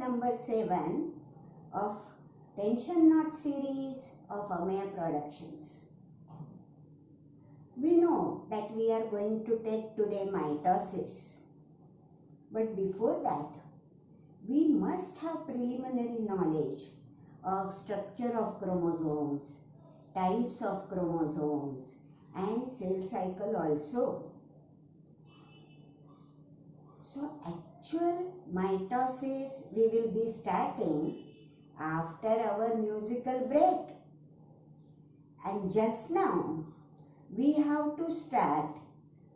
number 7 of Tension Knot series of Amaya Productions. We know that we are going to take today mitosis. But before that, we must have preliminary knowledge of structure of chromosomes, types of chromosomes, and cell cycle also. So actual mitosis we will be starting after our musical break. And just now we have to start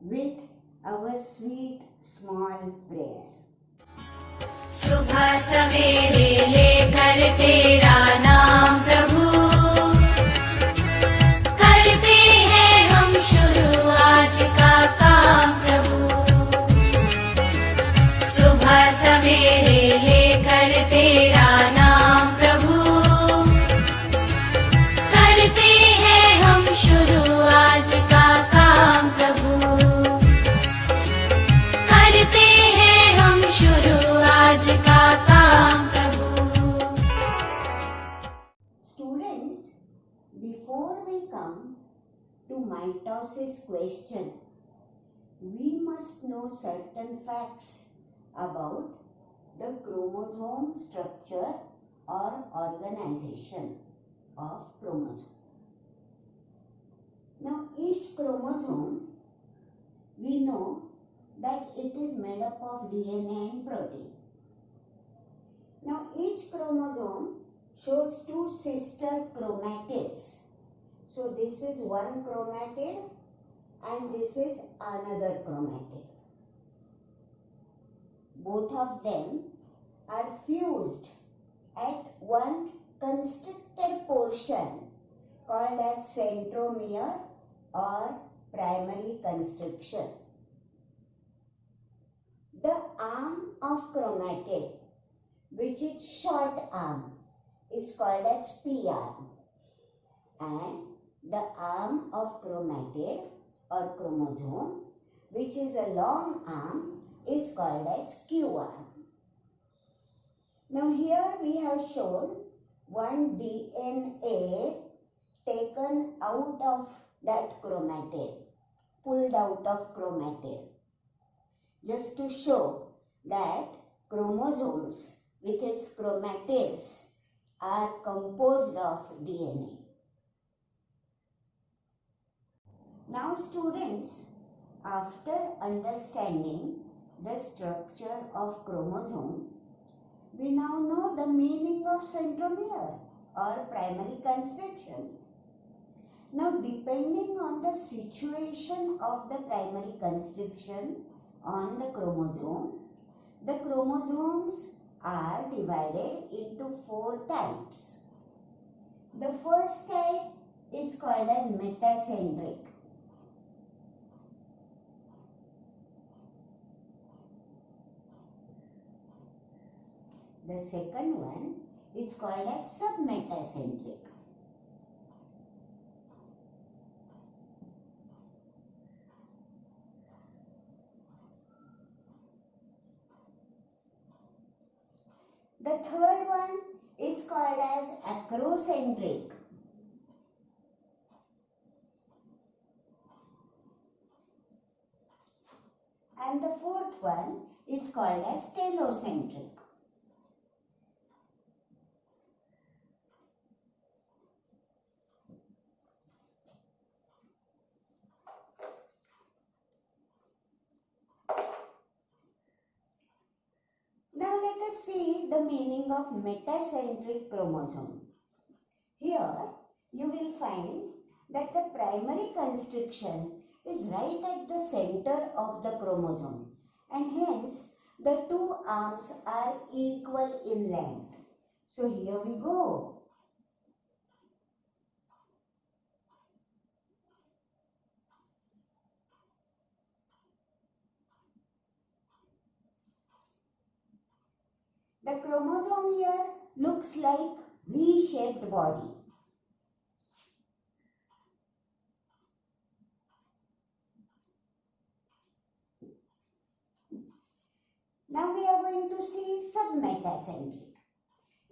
with our sweet small prayer. सुबह सवेरे लेकर तेरा नाम प्रभु, करते हैं हम शुरू आज का काम प्रभु। सुबह सवेरे लेकर तेरा नाम प्रभु, करते हैं हम शुरू आज का काम प्रभु, करते हैं हम शुरू आज का काम प्रभु। Students, before we come to mitosis question, we must know certain facts about the chromosome structure or organization of chromosome. Now each chromosome, we know that it is made up of DNA and protein. Now each chromosome shows two sister chromatids. So this is one chromatid and this is another chromatid. Both of them are fused at one constricted portion called as centromere or primary constriction. The arm of chromatid, which is short arm, is called as P arm, and the arm of chromatid or chromosome, which is a long arm, is called as Q arm. Now here we have shown one DNA taken out of that chromatid, pulled out of chromatid, just to show that chromosomes with its chromatids are composed of DNA. Now students, after understanding the structure of chromosome, we now know the meaning of centromere or primary constriction. Now depending on the situation of the primary constriction on the chromosomes are divided into 4 types. The first type is called as metacentric. The second one is called as submetacentric. The third one is called as acrocentric. And the fourth one is called as telocentric. Now let us see the meaning of metacentric chromosome. Here you will find that the primary constriction is right at the center of the chromosome, and hence the two arms are equal in length. So here we go. The chromosome here looks like V-shaped body. Now we have going to see submetacentric.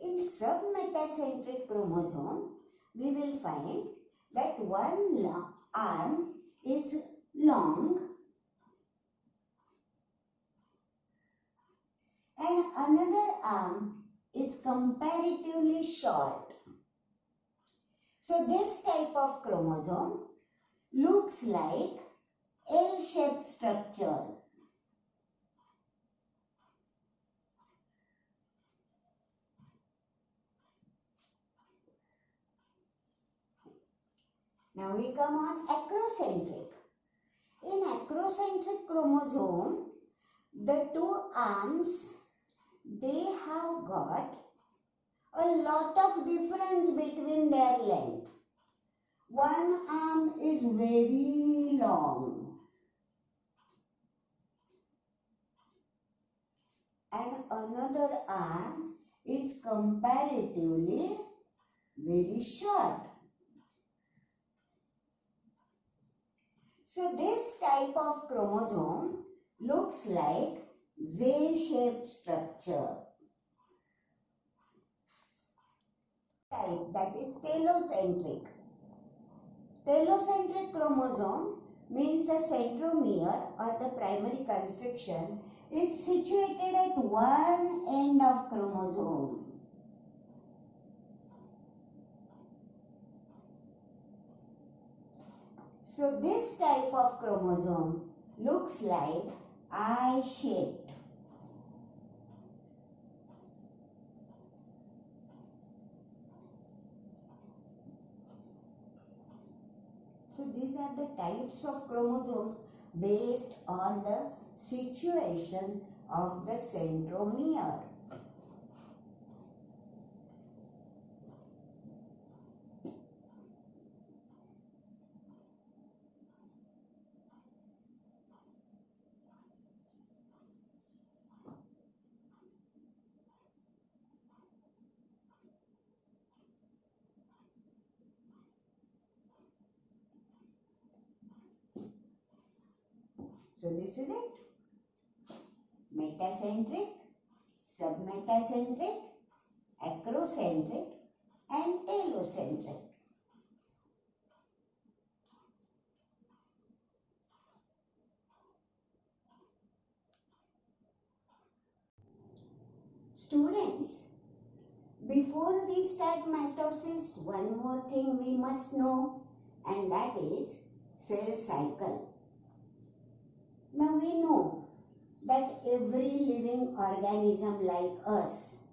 In submetacentric chromosome, we will find that one arm is long and another arm is comparatively short. So this type of chromosome looks like L-shaped structure. Now we come on acrocentric. In acrocentric chromosome, the two arms, they have got a lot of difference between their length. One arm is very long and another arm is comparatively very short. So this type of chromosome looks like Z-shaped structure. Type, that is telocentric. Telocentric chromosome means the centromere or the primary constriction is situated at one end of chromosome. So this type of chromosome looks like I-shaped. So these are the types of chromosomes based on the situation of the centromere. So this is it. Metacentric, submetacentric, acrocentric and telocentric. Students, before we start mitosis, one more thing we must know, and that is cell cycle. Now we know that every living organism like us,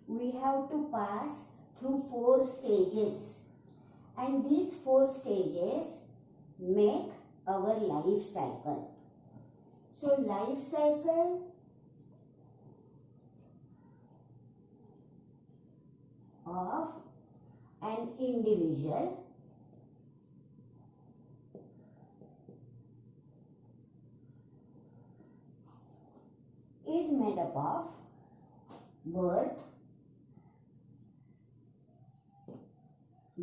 we have to pass through 4 stages, and these 4 stages make our life cycle. So life cycle of an individual is made up of birth,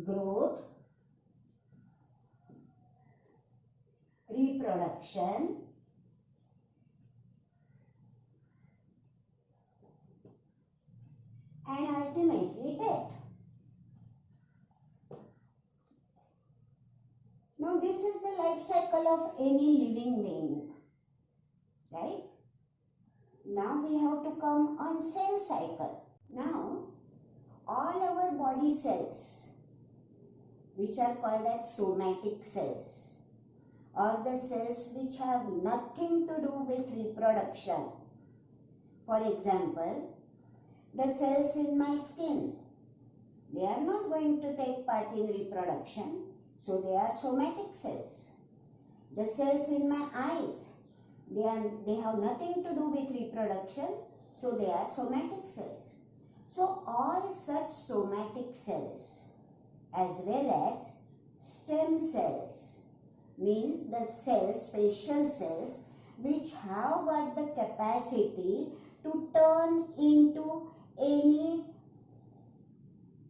growth, reproduction, and ultimately death. Now this is the life cycle of any living being, right? Now we have to come on cell cycle. Now all our body cells, which are called as somatic cells, or the cells which have nothing to do with reproduction. For example, the cells in my skin, they are not going to take part in reproduction, so they are somatic cells. The cells in my eyes, they have nothing to do with reproduction, so they are somatic cells. So all such somatic cells as well as stem cells, means the cells, special cells which have got the capacity to turn into any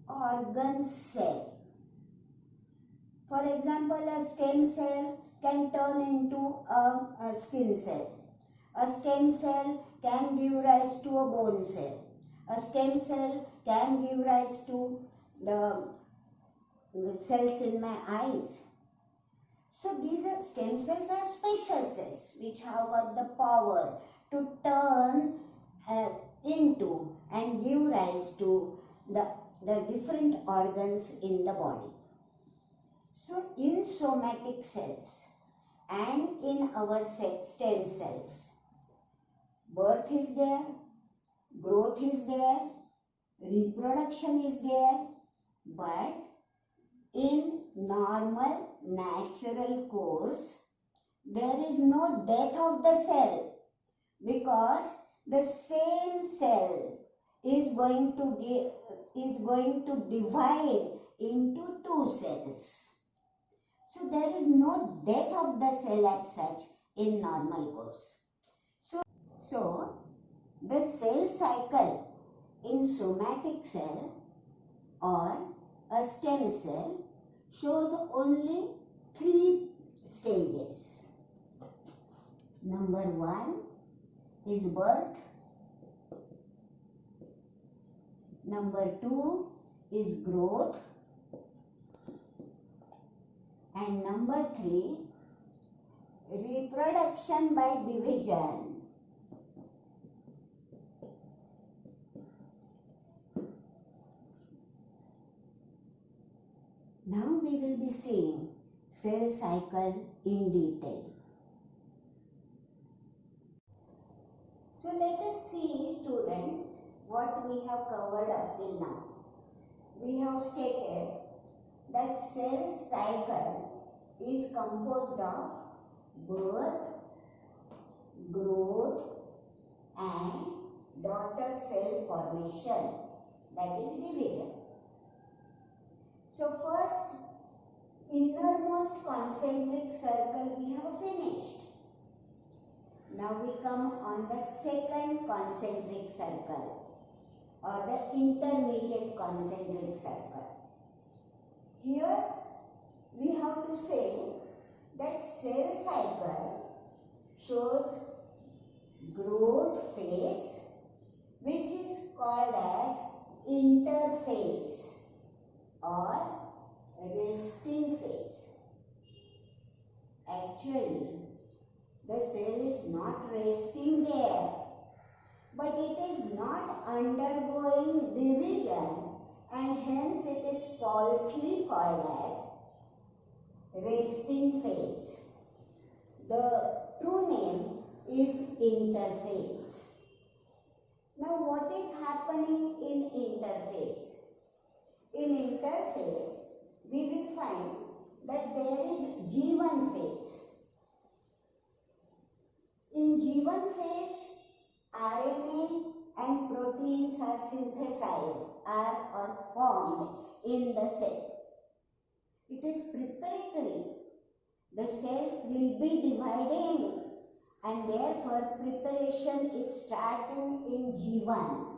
organ cell. For example, a stem cell can turn into a skin cell. A stem cell can give rise to a bone cell. A stem cell can give rise to the cells in my eyes. So these are stem cells are special cells which have got the power to turn into and give rise to the different organs in the body. So in somatic cells and in our stem cells, birth is there, growth is there, reproduction is there, but in normal natural course, there is no death of the cell, because the same cell is going to divide into two cells. So there is no death of the cell as such in normal course. So the cell cycle in somatic cell or a stem cell shows only 3 stages. Number 1 is birth. Number 2 is growth. And number 3, reproduction by division. Now we will be seeing cell cycle in detail. So let us see, students, what we have covered up till now. We have stated that cell cycle is composed of birth, growth and daughter cell formation, that is division. So first, innermost concentric circle we have finished. Now we come on the second concentric circle or the intermediate concentric circle. Here we have to say that cell cycle shows growth phase, which is called as interphase or resting phase. Actually, the cell is not resting there, but it is not undergoing division, and hence it is falsely called as resting phase. The true name is interphase. Now what is happening in interphase? In interphase, we will find that there is G1 phase. In G1 phase, RNA and proteins are synthesized or formed in the cell. It is preparatory. The cell will be dividing, and therefore preparation is starting in G1.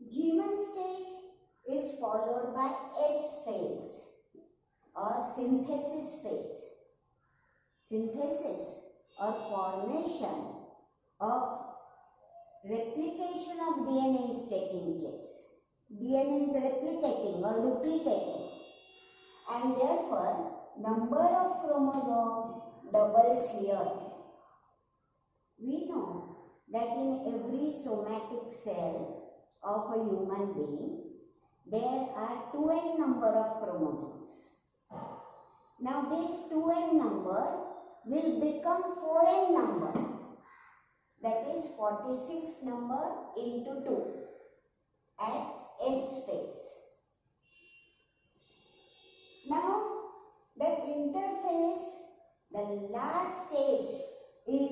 G1 stage is followed by S phase or synthesis phase. Synthesis or formation of replication of DNA is taking place. DNA is replicating or duplicating, and therefore number of chromosome doubles here. We know that in every somatic cell of a human being, there are 2n number of chromosomes. Now this 2n number will become 4n number, that is 46 number into 2 at S phase. Now the interphase, the last stage is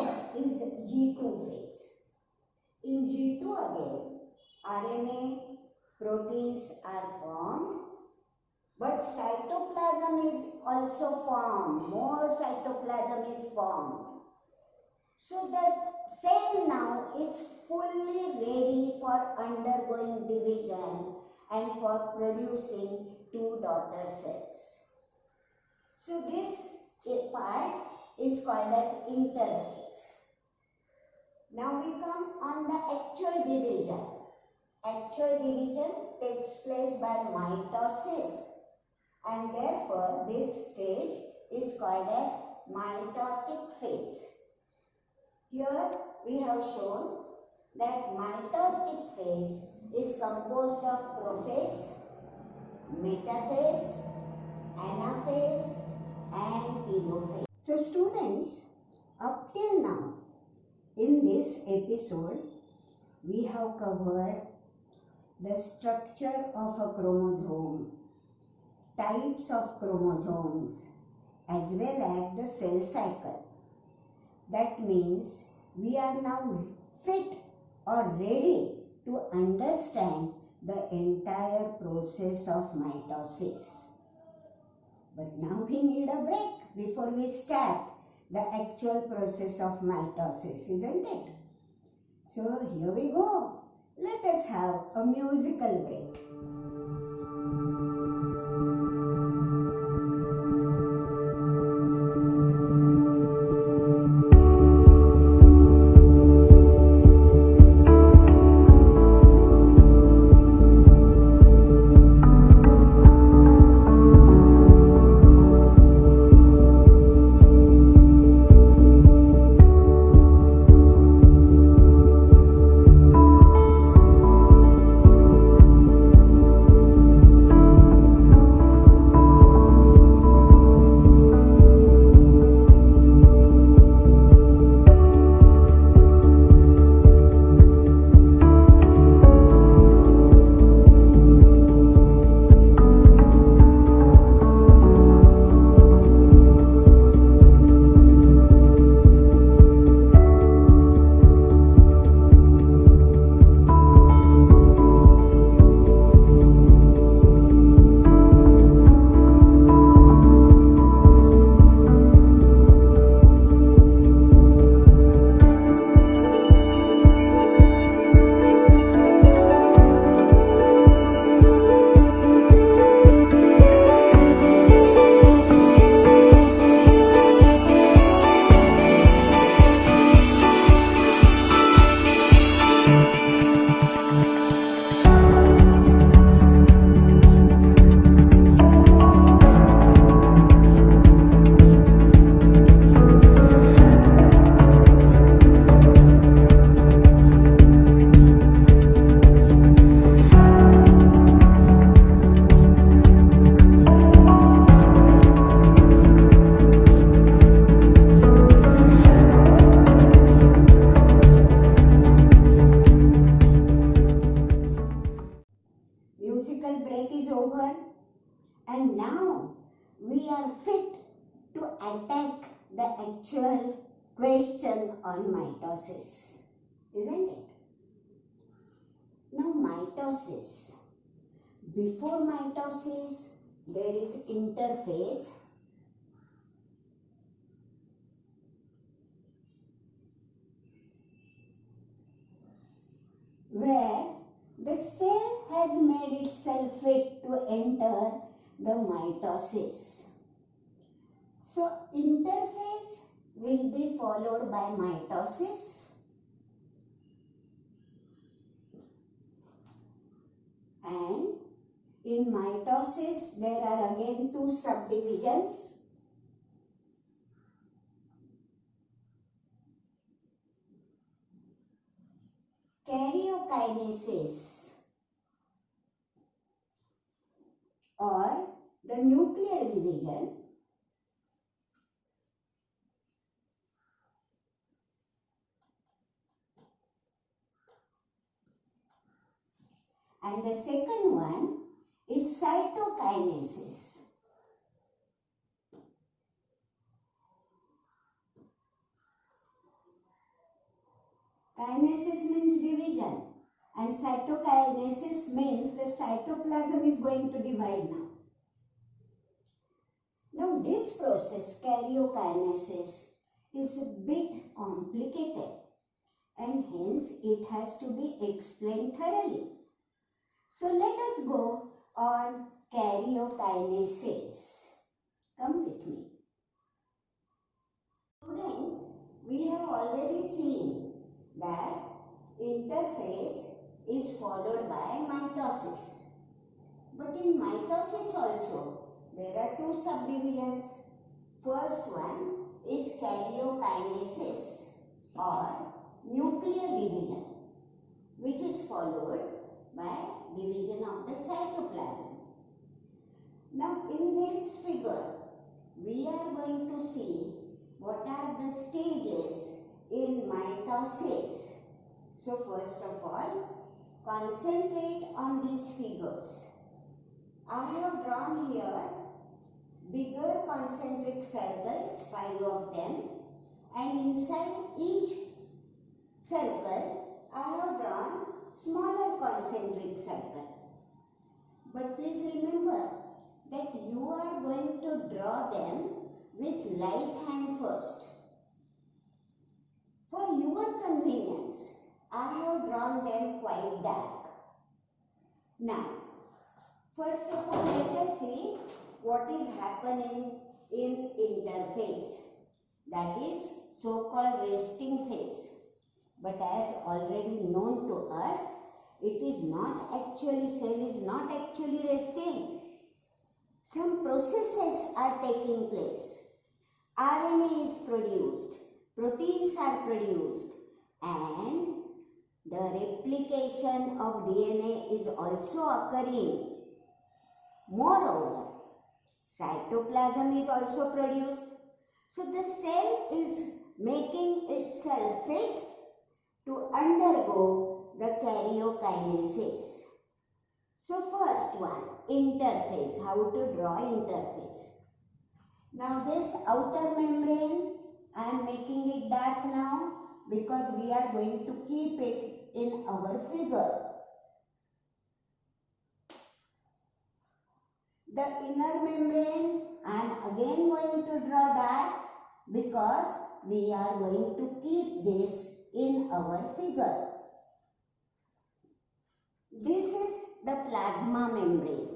G2 phase. In G2 again, RNA proteins are formed, but cytoplasm is also formed. More cytoplasm is formed. So the cell now is fully ready for undergoing division and for producing 2 daughter cells. So this part is called as interphase. Now we come on the actual division. Actual division takes place by mitosis, and therefore this stage is called as mitotic phase. Here we have shown that mitotic phase is composed of prophase, metaphase, anaphase and telophase. So students, up till now in this episode we have covered the structure of a chromosome, types of chromosomes, as well as the cell cycle. That means we are now fit or ready to understand the entire process of mitosis. But now we need a break before we start the actual process of mitosis, isn't it? So here we go. Let us have a musical break. Musical break is over, and now we are fit to attack the actual question on mitosis, isn't it? Now mitosis. Before mitosis, there is interphase, where the cell has made itself fit to enter the mitosis. So interphase will be followed by mitosis, and in mitosis there are again two subdivisions. Karyokinesis or the nuclear division, and the second one is cytokinesis. Kinesis means division, and cytokinesis means the cytoplasm is going to divide now. Now this process, karyokinesis, is a bit complicated, and hence it has to be explained thoroughly. So let us go on karyokinesis. Come with me. Students, we have already seen that interphase is followed by mitosis. But in mitosis also, there are two subdivisions. First one is karyokinesis or nuclear division, which is followed by division of the cytoplasm. Now in this figure, we are going to see what are the stages in mitosis. So first of all, concentrate on these figures. I have drawn here bigger concentric circles, 5 of them, and inside each circle I have drawn smaller concentric circle. But please remember that you are going to draw them with light hand first. For your convenience, I have drawn them quite dark. Now, first of all, let us see what is happening in interphase. That is so-called resting phase. But as already known to us, it is not actually, cell is not actually resting. Some processes are taking place. RNA is produced, proteins are produced, and the replication of DNA is also occurring. Moreover, cytoplasm is also produced. So the cell is making itself fit to undergo the karyokinesis. So first one, interphase. How to draw interphase? Now this outer membrane, I am making it dark now because we are going to keep it in our figure. The inner membrane, I am again going to draw dark because we are going to keep this in our figure. This is the plasma membrane.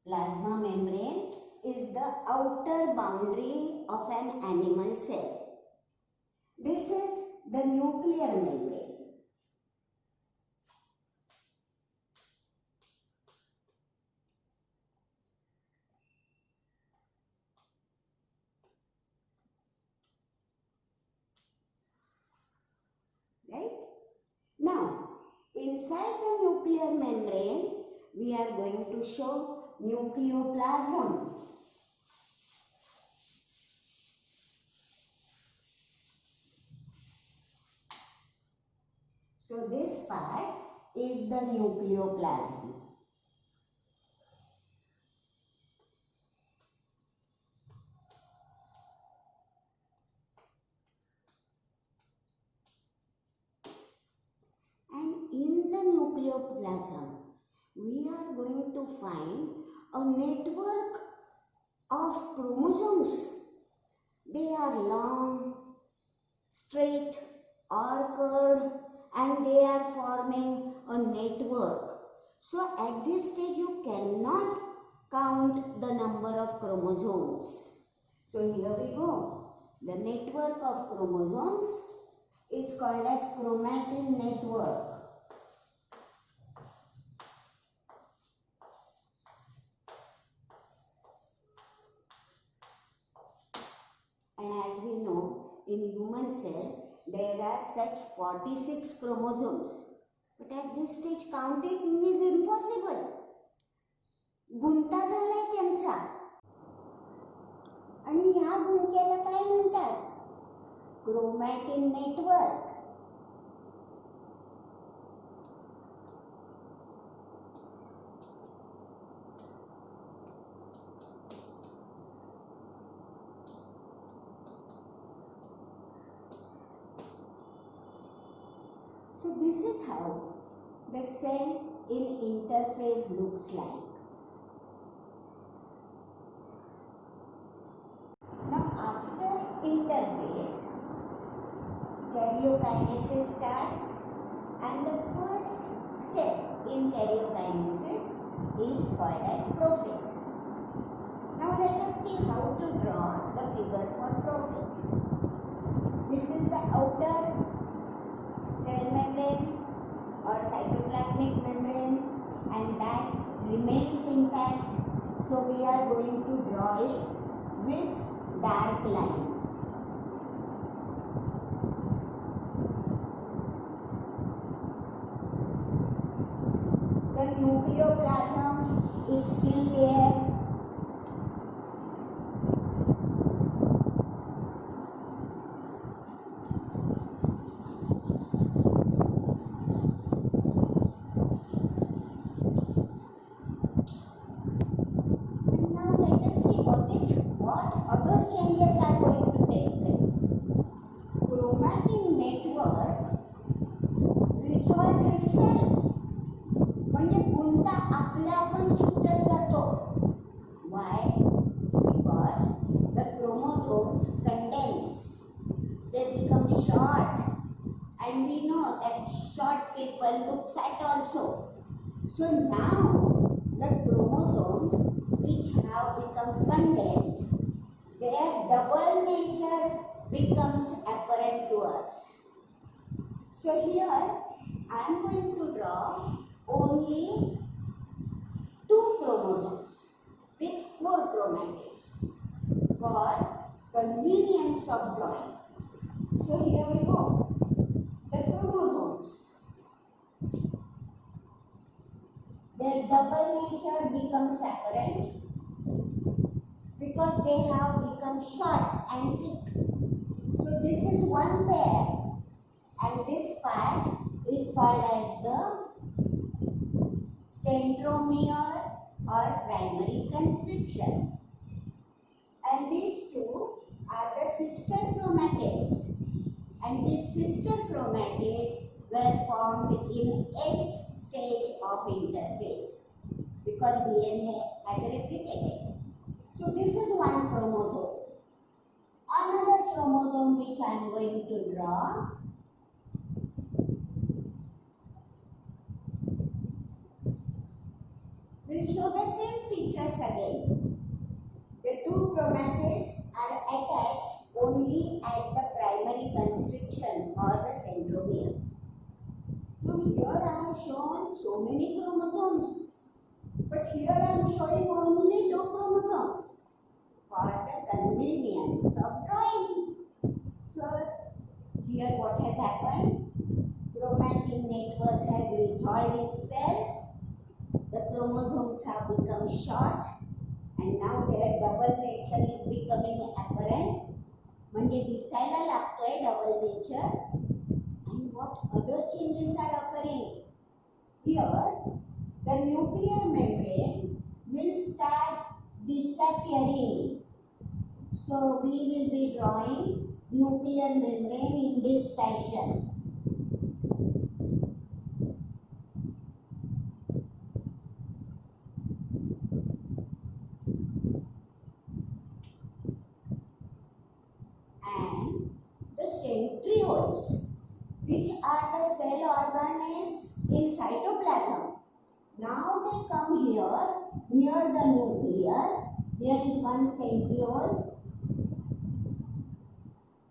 Plasma membrane is the outer boundary of an animal cell. This is the nuclear membrane. Right? Now, inside the nuclear membrane, we are going to show nucleoplasm. So this part is the nucleoplasm. And in the nucleoplasm, we are going to find a network of chromosomes. They are long, straight or curved, and they are forming a network. So at this stage you cannot count the number of chromosomes. So here we go. The network of chromosomes is called as chromatin network. And as we know, in human cell, there are such 46 chromosomes. But at this stage, counting is impossible. गुंता झालाय त्यांचा. आणि ह्या गुंत्याला काय म्हणतात? Chromatin network. So this is how the cell in interphase looks like. Now after interphase, karyokinesis starts And the first step in karyokinesis is called as prophase. Now let us see how to draw the figure for prophase. This is the outer cell membrane or cytoplasmic membrane, and that remains intact. So we are going to draw it with dark line. The nucleoplasm is still there. And now let us see what other changes are going to take place. Chromatin network resolves itself. म्हणजे गुंता आपल्या आपण सुटत जातो. Why? Because the chromosomes condense. They become short, and we know that short people look fat also. So now the chromosomes which have become condensed, their double nature becomes apparent to us. So here I am going to draw only 2 chromosomes with 4 chromatids for convenience of drawing. So here we go. The chromosomes, their double nature becomes apparent because they have become short and thick. So this is one pair, and this part is called as the centromere or primary constriction, and these two are the sister chromatids, and these sister chromatids were formed in S stage of interphase because DNA has replicated. So this is one chromosome. Another chromosome which I am going to draw will show the same features again. The 2 chromatids are attached only at the primary constriction or the centromere. Now here I have shown so many chromosomes, but here I am showing only 2 chromosomes for the convenience of drawing. So here what has happened? Chromatin network has resolved itself. The chromosomes have become short, and now their double nature is becoming apparent. म्हणजे दिसायला लागतोय double nature. And what other changes are occurring? Here, the nuclear membrane will start disappearing. So we will be drawing nuclear membrane in this fashion. And the centrioles, which are the cell organelles in cytoplasm, now they come here near the nucleus. Here is one centriole,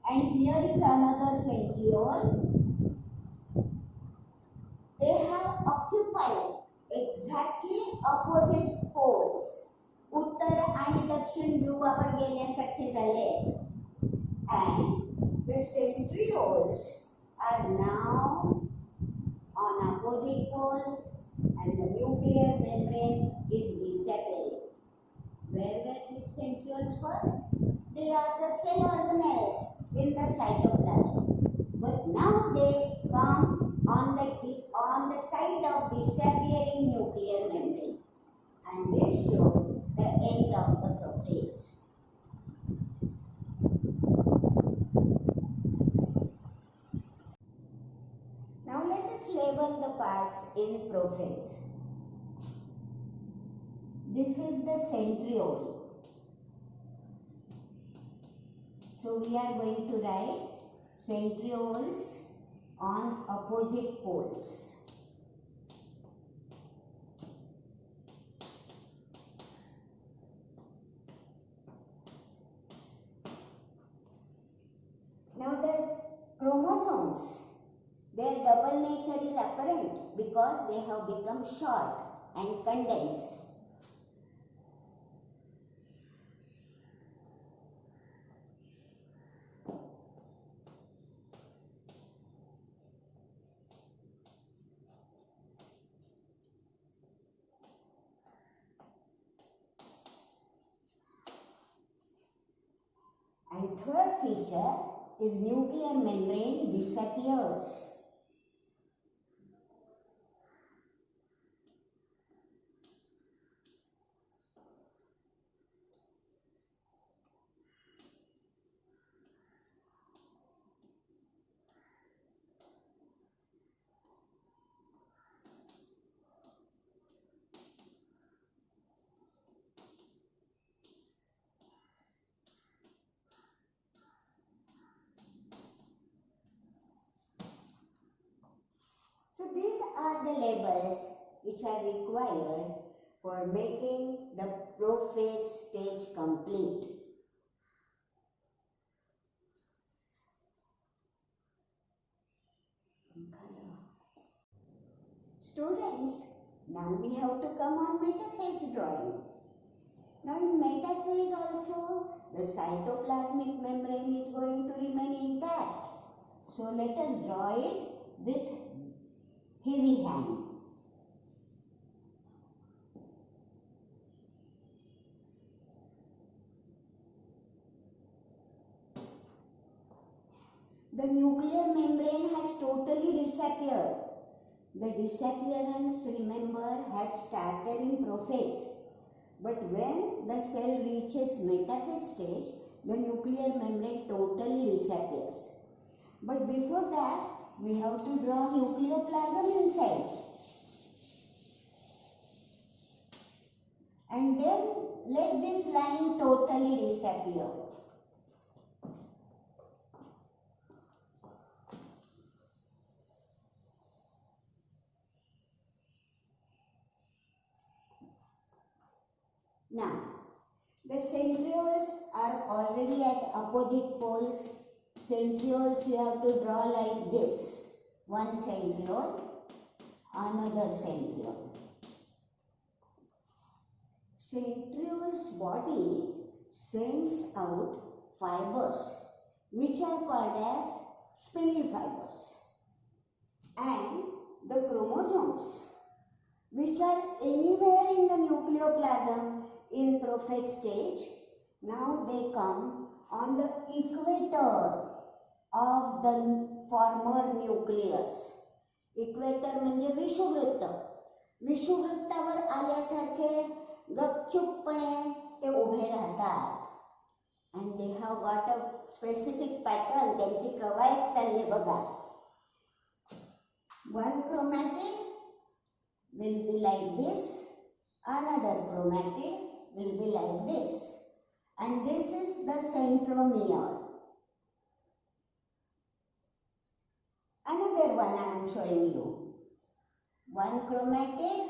and here is another centriole. They have occupied exactly opposite poles. उत्तर आणि दक्षिण ध्रुवावर गेल्यासारखे झाले. And the centrioles are now on opposite poles, and the nuclear membrane is disappearing. Where were these centrioles first? They are the cell organelles in the cytoplasm, but now they come on the site of disappearing nuclear membrane, and this shows the end of the prophase. Now let us label the parts in prophase. This is the centriole. So we are going to write centrioles on opposite poles. Now the chromosomes, their double nature is apparent because they have become short and condensed. And third feature is nuclear membrane disappears. So these are the labels which are required for making the prophase stage complete. Students, now we have to come on metaphase drawing. Now in metaphase also, the cytoplasmic membrane is going to remain intact. So let us draw it with heavy hand. The nuclear membrane has totally disappeared. The disappearance, remember, had started in prophase. But when the cell reaches metaphase stage, the nuclear membrane totally disappears. But before that, we have to draw nucleoplasm inside. And then let this line totally disappear. Now, the centrioles are already at opposite poles. Centrioles you have to draw like this. One centriole, another centriole. Centriole's body sends out fibers which are called as spindle fibers. And the chromosomes which are anywhere in the nucleoplasm in prophase stage, now they come on the equator of the former nucleus. Equator म्हणजे विषुववृत्त. विषुववृत्तावर आल्यासारखे गपचूपपणे ते उभे राहतात. And they have got a specific pattern. त्यांची कवायत चालली बघा. One chromatid will be like this, another chromatid will be like this, and this is the centromere. Another one I am showing you. One chromatid,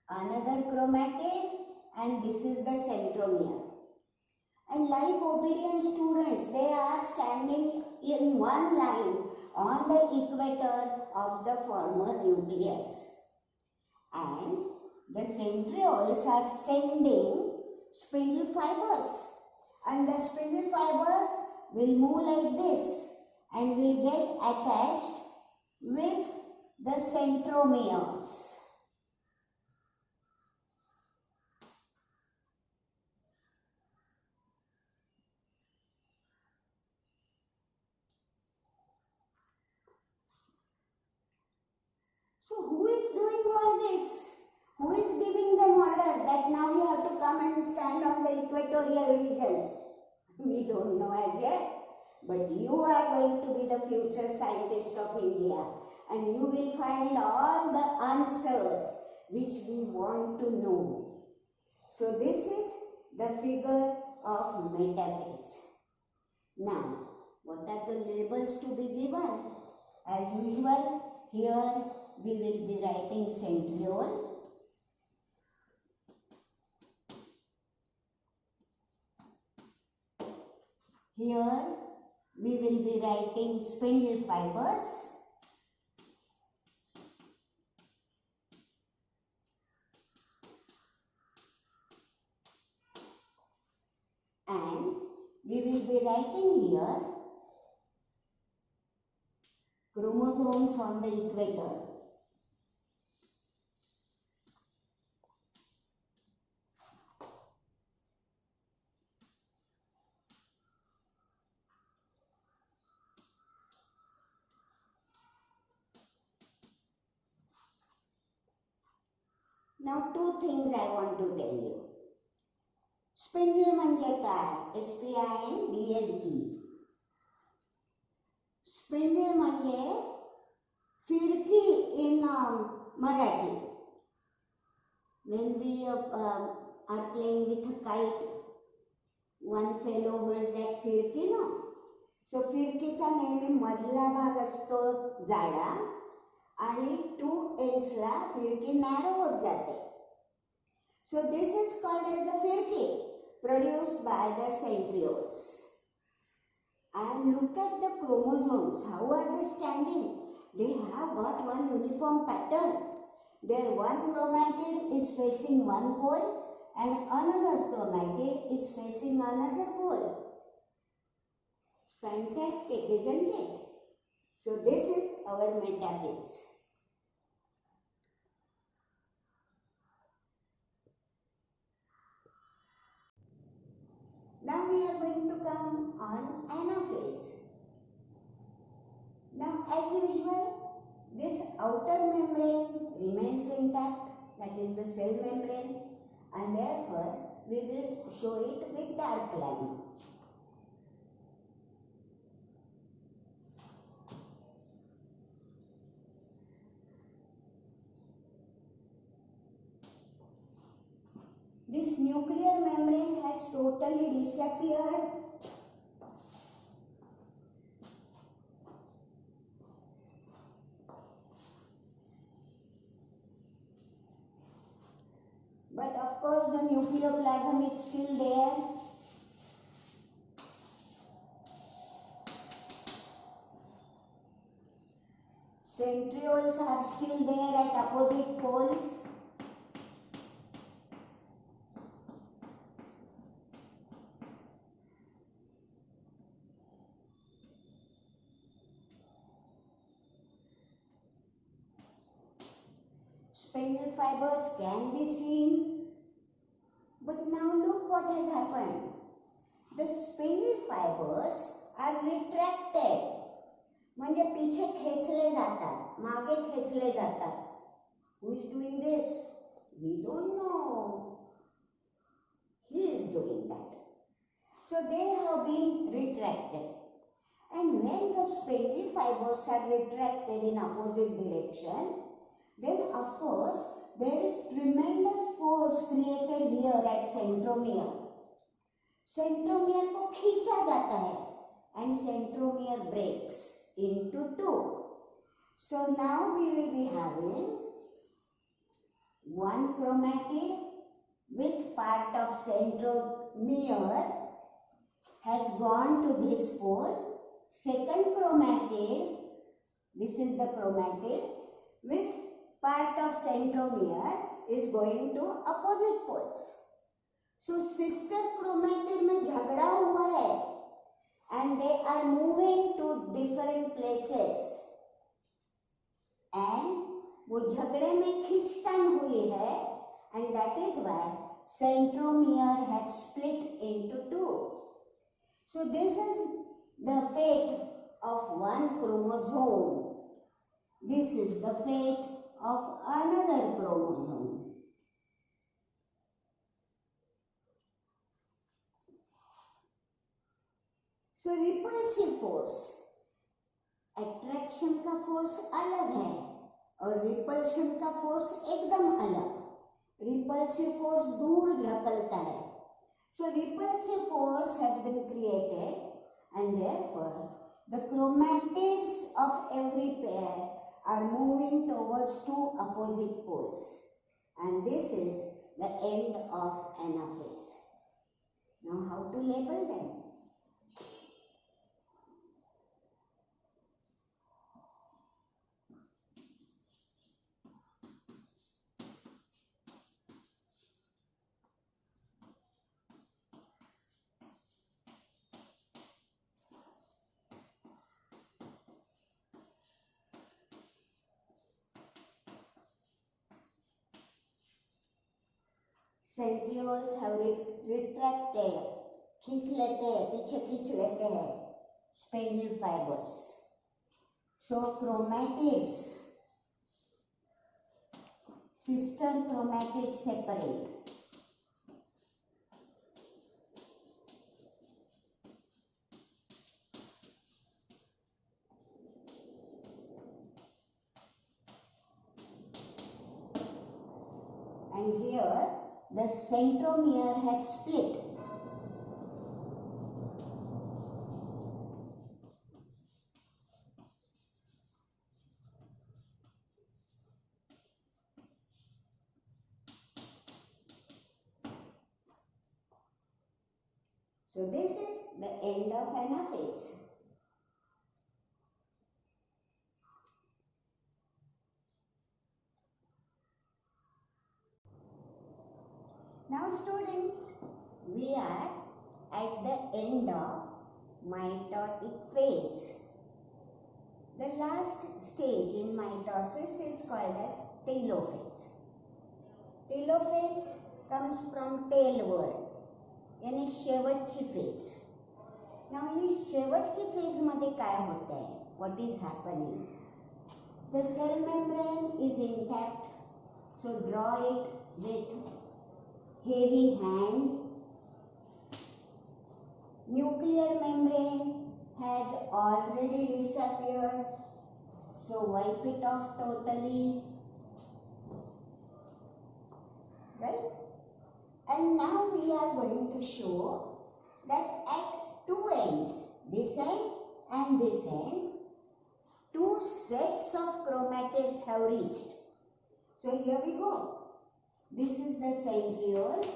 another chromatid, and this is the centromere. And like obedient students, they are standing in one line on the equator of the former nucleus. And the centrioles are sending spindle fibers, and the spindle fibers will move like this and will get attached with the centromeres. So who is doing all this? Who is giving them order that now you have to come and stand on the equatorial region? We don't know as yet. But you are going to be the future scientist of India, and you will find all the answers which we want to know. So this is the figure of metaphase. Now, what are the labels to be given? As usual, here we will be writing centriole. Here we will be writing spindle fibers. And we will be writing here chromosomes on the equator. Now two things I want to tell you. Spindle म्हणजे काय? SPINDLE. Spindle म्हणजे फिरकी in Marathi. When we are playing with a kite, one fellow holds that फिरकी ना. So फिरकीचा नेहमी मधला भाग असतो जाडा आणि 2 ends-ला फिरकी नॅरो होत जाते. So this is called as the firki, produced by the centrioles. And look at the chromosomes. How are they standing? They have got one uniform pattern. Their one chromatid is facing one pole and another chromatid is facing another pole. It's fantastic, isn't it? So this is our metaphase. Now we are going to come on anaphase. Now as usual, this outer membrane remains intact, that is the cell membrane, and therefore we will show it with dark line. This nuclear membrane has totally disappeared. But of course the nucleoplasm is still there. Centrioles are still there at opposite poles. Spindle fibers can be seen, but now look what has happened. The spindle fibers are retracted. म्हणजे पीछे खेचले जातात, मागे खेचले जातात. Who is doing this? We don't know. He is doing that. So they have been retracted. And when the spindle fibers are retracted in opposite direction, then of course there is tremendous force created here at centromere. Centromere को खींचा जाता है and centromere breaks into 2. So now we will be having one chromatid with part of centromere has gone to this pole. Second chromatid, this is the chromatid with part of centromere is going to opposite poles. So sister chromatid में झगड़ा हुआ है and they are moving to different places. And वो झगड़े में खींचतान हुई है and that is why centromere has split into 2. So this is the fate of one chromosome. This is the fate of another chromosome. So repulsive force, attraction का force अलग है और repulsion का force एकदम अलग. Repulsive force दूर धकेलता है. So repulsive force has been created and therefore the chromatids chromatids of every pair are moving towards two opposite poles, and this is the end of anaphytes. Now how to label them? Centrioles have retracted, खींच लेते हैं, पीछे खींच लेते हैं spindle fibers. So chromatids, sister chromatids separate. And here the centromere had split. So this is the end of anaphytes. Now students, we are at the end of mitotic phase. The last stage in mitosis is called as telophase. Telophase comes from tail word, यानी शेवटची phase. Now ही शेवटची phase मध्ये काय होते है? What is happening? The cell membrane is intact, so draw it with heavy hand. Nuclear membrane has already disappeared, so wipe it off totally, right? And now we are going to show that at two ends, this end and this end, two sets of chromatids have reached. So here we go. This is the centriole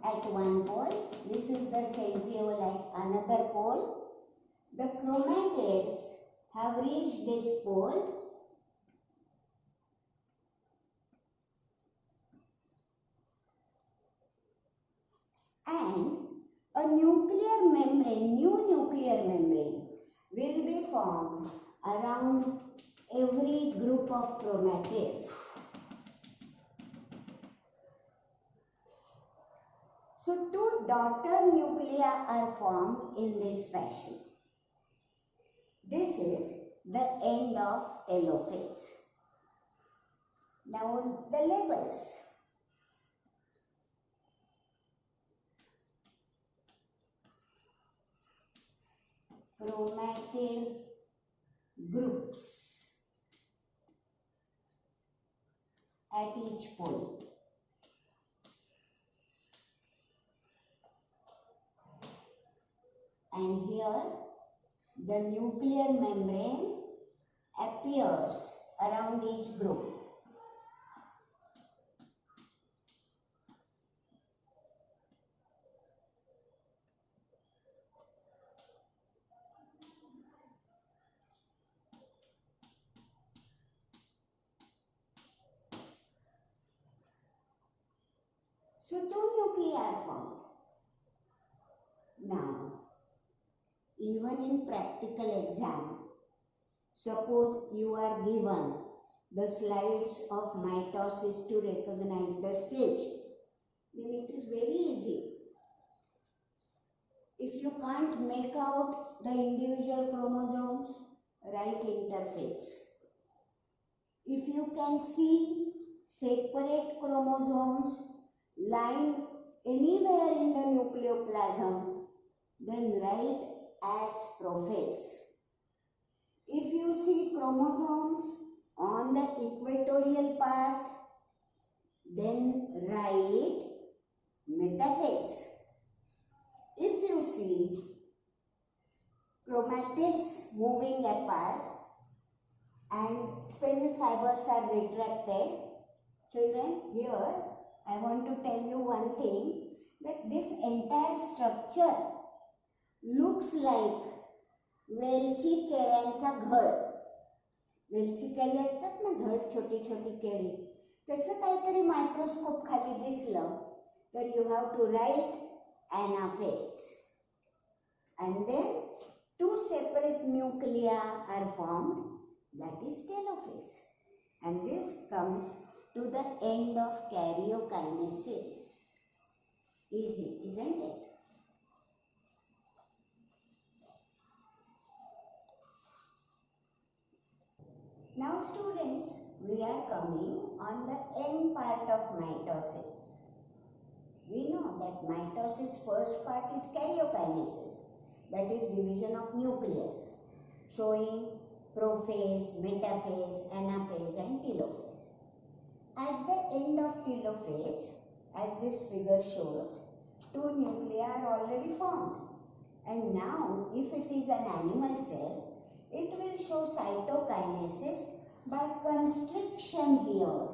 at one pole. This is the centriole at another pole. The chromatids have reached this pole and a nuclear membrane, new nuclear membrane will be formed around every group of chromatids. So two daughter nuclei are formed in this fashion. This is the end of telophase. Now the labels. Chromatid groups at each pole. And here the nuclear membrane appears around each group. So two nuclei are formed. Now, even in practical exam, suppose you are given the slides of mitosis to recognize the stage, then it is very easy. If you can't make out the individual chromosomes, write interphase. If you can see separate chromosomes lying anywhere in the nucleoplasm, then write as prophase. If you see chromosomes on the equatorial part, then write metaphase. If you see chromatids moving apart and spindle fibers are retracted. Children, here I want to tell you one thing, that this entire structure looks like वेलची केळ्यांचा घड. वेलची केळी असतात ना, घड छोटी छोटी केळी, तसं काहीतरी मायक्रोस्कोप खाली दिसलं तर you have to write anaphase, and then two separate nuclei are formed, that is telophase, and this comes to the end of karyokinesis. Easy, isn't it? Now students, we are coming on the end part of mitosis. We know that mitosis first part is karyokinesis, that is division of nucleus, showing prophase, metaphase, anaphase and telophase. At the end of telophase, as this figure shows, two nuclei are already formed. And now, if it is an animal cell, it will show cytokinesis by constriction here.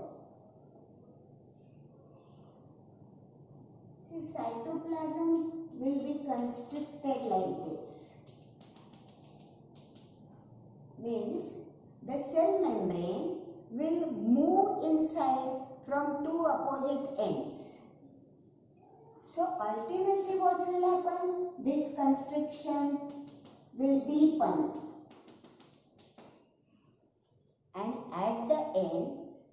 See, cytoplasm will be constricted like this. Means the cell membrane will move inside from two opposite ends. So ultimately what will happen? This constriction will deepen. And at the end,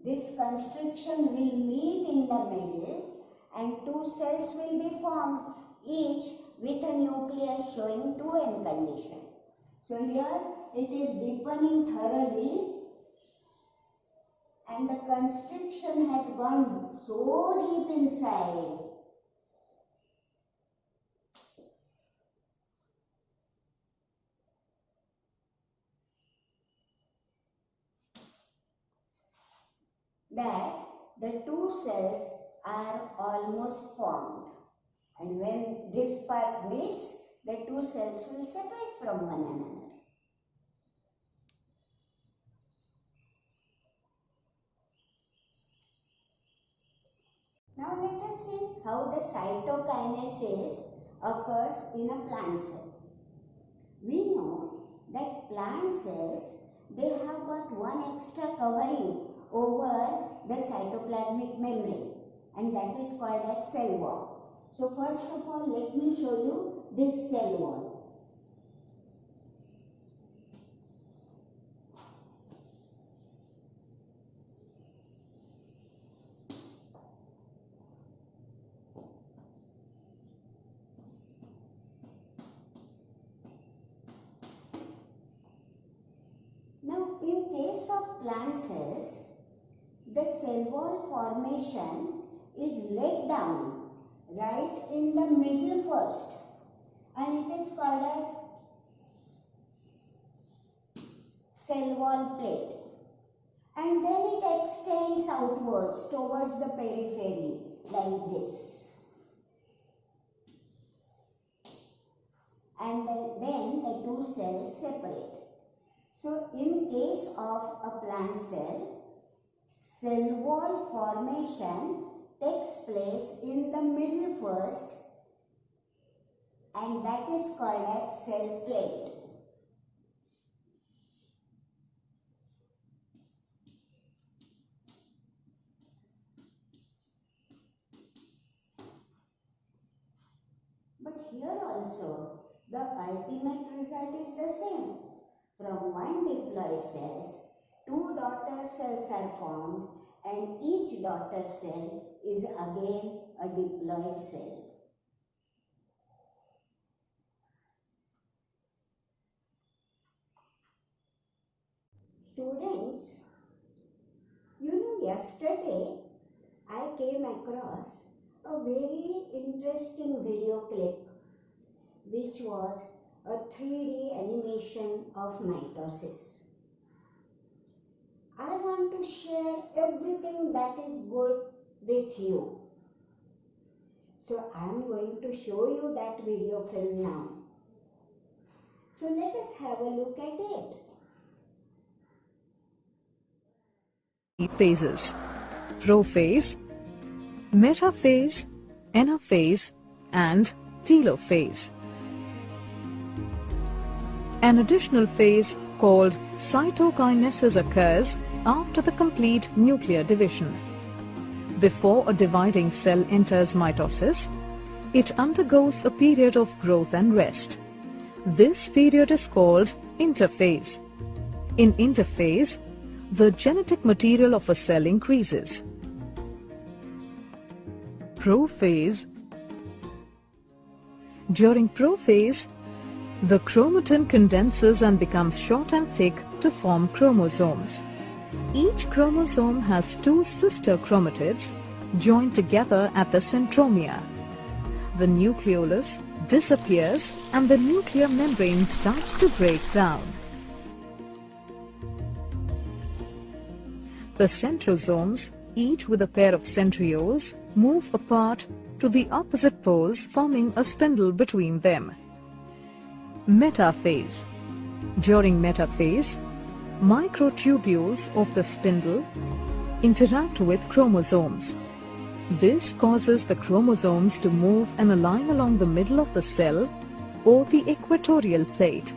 this constriction will meet in the middle and two cells will be formed, each with a nucleus showing 2n condition. So here it is deepening thoroughly and the constriction has gone so deep inside that the two cells are almost formed, and when this part meets, the two cells will separate from one another. Now let us see how the cytokinesis occurs in a plant cell. We know that plant cells, they have got one extra covering over the cytoplasmic membrane, and that is called as cell wall. So first of all, let me show you this cell wall. Now in case of plant cells, the cell wall formation is laid down right in the middle first, and it is called as cell wall plate, and then it extends outwards towards the periphery like this, and then the two cells separate. So in case of a plant cell, cell wall formation takes place in the middle first, and that is called as cell plate. But here also, the ultimate result is the same. From one diploid cells, two daughter cells are formed, and each daughter cell is again a diploid cell. Students, you know, yesterday I came across a very interesting video clip which was a 3D animation of mitosis. I want to share everything that is good with you. So I am going to show you that video film now. So let us have a look at it. Phases: prophase, metaphase, anaphase, and telophase. An additional phase called cytokinesis occurs after the complete nuclear division. Before a dividing cell enters mitosis, it undergoes a period of growth and rest. This period is called interphase. In interphase, the genetic material of a cell increases. Prophase. During prophase, the chromatin condenses and becomes short and thick to form chromosomes. Each chromosome has two sister chromatids joined together at the centromere. The nucleolus disappears and the nuclear membrane starts to break down. The centrosomes, each with a pair of centrioles, move apart to the opposite poles, forming a spindle between them. Metaphase. During metaphase, microtubules of the spindle interact with chromosomes. This causes the chromosomes to move and align along the middle of the cell or the equatorial plate.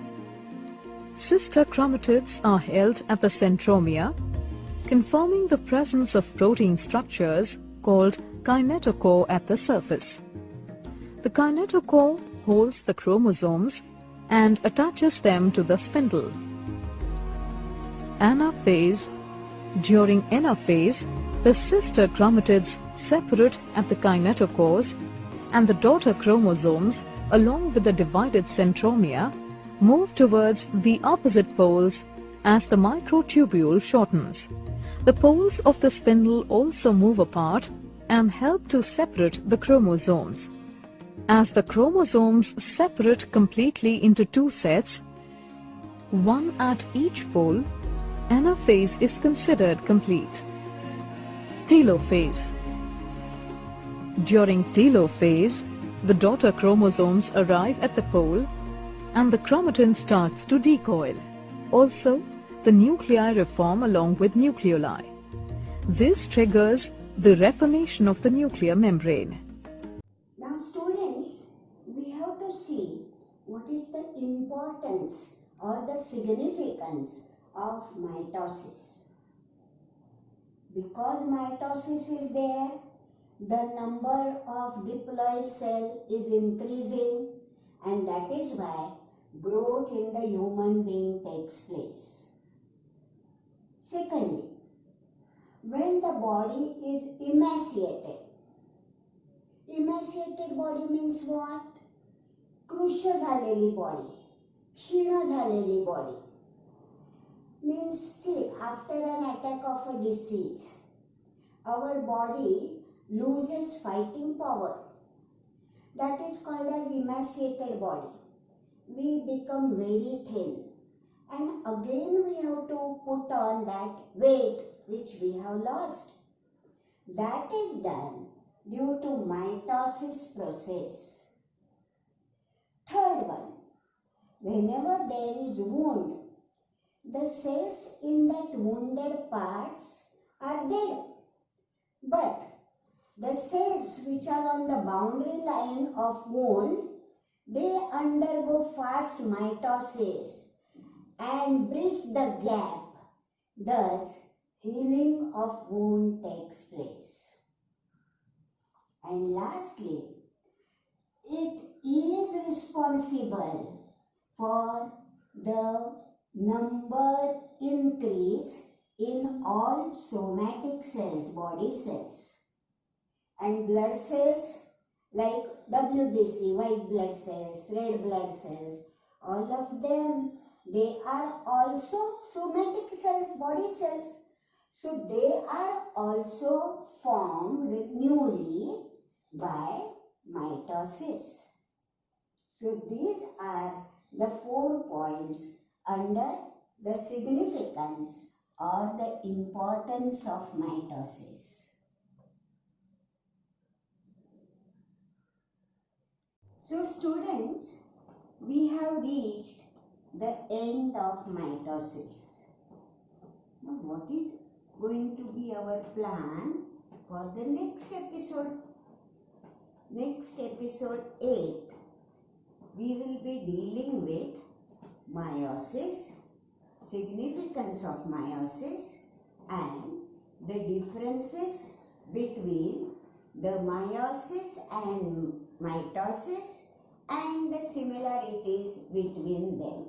Sister chromatids are held at the centromere, confirming the presence of protein structures called kinetochore at the surface. The kinetochore holds the chromosomes and attaches them to the spindle. Anaphase. During anaphase, the sister chromatids separate at the kinetochores, and the daughter chromosomes, along with the divided centromere, move towards the opposite poles as the microtubule shortens. The poles of the spindle also move apart and help to separate the chromosomes. As the chromosomes separate completely into two sets, one at each pole, anaphase is considered complete. Telophase. During telophase, the daughter chromosomes arrive at the pole and the chromatin starts to decoil. Also, the nuclei reform along with nucleoli. This triggers the reformation of the nuclear membrane. Now students, we have to see what is the importance or the significance of mitosis. Because mitosis is there, the number of diploid cell is increasing, and that is why growth in the human being takes place. Secondly, when the body is emaciated body means what? कृश झालेली body, क्षीण झालेली body. Means, see, after an attack of a disease, our body loses fighting power. That is called as emaciated body. We become very thin. And again we have to put on that weight which we have lost. That is done due to mitosis process. Third one, whenever there is wound, the cells in that wounded parts are dead. But the cells which are on the boundary line of wound, they undergo fast mitosis and bridge the gap. Thus, healing of wound takes place. And lastly, it is responsible for the number increase in all somatic cells, body cells. And blood cells like WBC, white blood cells, red blood cells, all of them, they are also somatic cells, body cells. So they are also formed newly by mitosis. So these are the 4 points under the significance or the importance of mitosis. So students, we have reached the end of mitosis. Now what is going to be our plan for the next episode? Next episode 8, we will be dealing with meiosis, significance of meiosis, and the differences between the meiosis and mitosis and the similarities between them.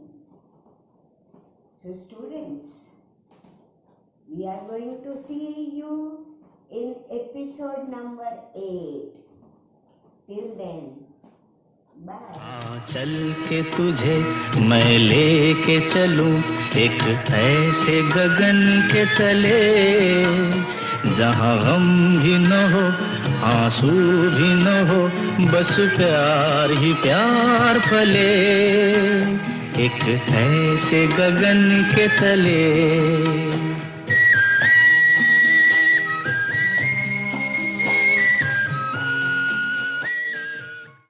So students, we are going to see you in episode number 8. Till then, bye. चल के तुझे मैं लेके चलूं एक ऐसे गगन के तले जहां गम भी न हो आंसू भी न हो बस प्यार ही प्यार पले एक ऐसे गगन के तले